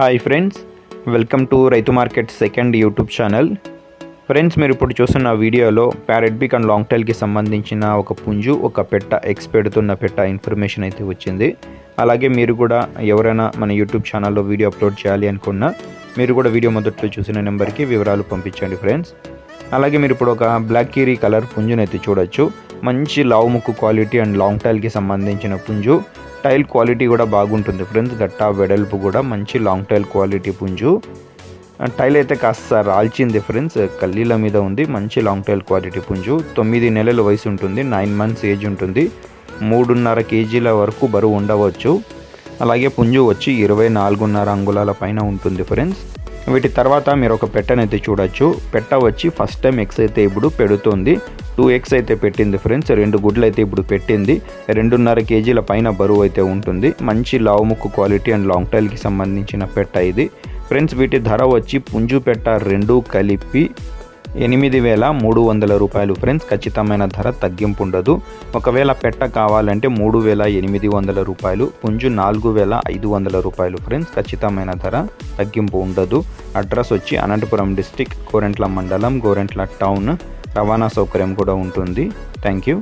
Hi friends, welcome to రైతు market second YouTube channel. Friends, మీరు ఇప్పుడు చూస్తున్న వీడియోలో ప్యారెట్ బిక్ అండ్ లాంగ్ టైల్కి సంబంధించిన ఒక పుంజు, ఒక పెట్ట, ఎగ్స్ పెడుతున్న పెట్ట ఇన్ఫర్మేషన్ అయితే వచ్చింది. అలాగే మీరు కూడా ఎవరైనా మన యూట్యూబ్ ఛానల్లో వీడియో అప్లోడ్ చేయాలి అనుకున్నా మీరు కూడా వీడియో మొదట్లో చూసిన నెంబర్కి వివరాలు పంపించండి ఫ్రెండ్స్. అలాగే మీరు ఇప్పుడు ఒక బ్లాక్ కీరీ కలర్ పుంజునైతే చూడొచ్చు. మంచి లావు ముక్కు క్వాలిటీ అండ్ లాంగ్ టైల్కి సంబంధించిన పుంజు. టైల్ క్వాలిటీ కూడా బాగుంటుంది ఫ్రెండ్స్. గట్టా వెడల్పు కూడా మంచి లాంగ్ టైల్ క్వాలిటీ పుంజు. టైల్ అయితే కాస్త రాల్చింది ఫ్రెండ్స్, కల్లీల మీద ఉంది. మంచి లాంగ్ టైల్ క్వాలిటీ పుంజు. 9 నెలల వయసు ఉంటుంది, 9 మంత్స్ ఏజ్ ఉంటుంది. 3.5 కేజీల వరకు బరువు ఉండవచ్చు. అలాగే పుంజు వచ్చి 24.5 అంగుళాల పైన ఉంటుంది ఫ్రెండ్స్. వీటి తర్వాత మీరు ఒక పెట్టనైతే చూడొచ్చు. పెట్ట వచ్చి ఫస్ట్ టైం ఎగ్స్ అయితే ఇప్పుడు పెడుతుంది. 2 ఎగ్స్ అయితే పెట్టింది ఫ్రెండ్స్. 2 గుడ్లు అయితే ఇప్పుడు పెట్టింది. 2.5 కేజీల పైన బరువు అయితే ఉంటుంది. మంచి లావు ముక్కు క్వాలిటీ అండ్ లాంగ్ టైల్కి సంబంధించిన పెట్ట ఇది ఫ్రెండ్స్. వీటి ధర వచ్చి పుంజు పెట్ట 2 కలిపి 8,300 రూపాయలు ఫ్రెండ్స్. ఖచ్చితమైన ధర తగ్గింపు ఉండదు. ఒకవేళ పెట్ట కావాలంటే 3,800 రూపాయలు, పుంజు 4,500 రూపాయలు ఫ్రెండ్స్. ఖచ్చితమైన ధర తగ్గింపు ఉండదు. అడ్రస్ వచ్చి అనంతపురం డిస్టిక్, గోరెంట్ల మండలం, గోరెంట్ల టౌన్. రవాణా సౌకర్యం కూడా ఉంటుంది. Thank you.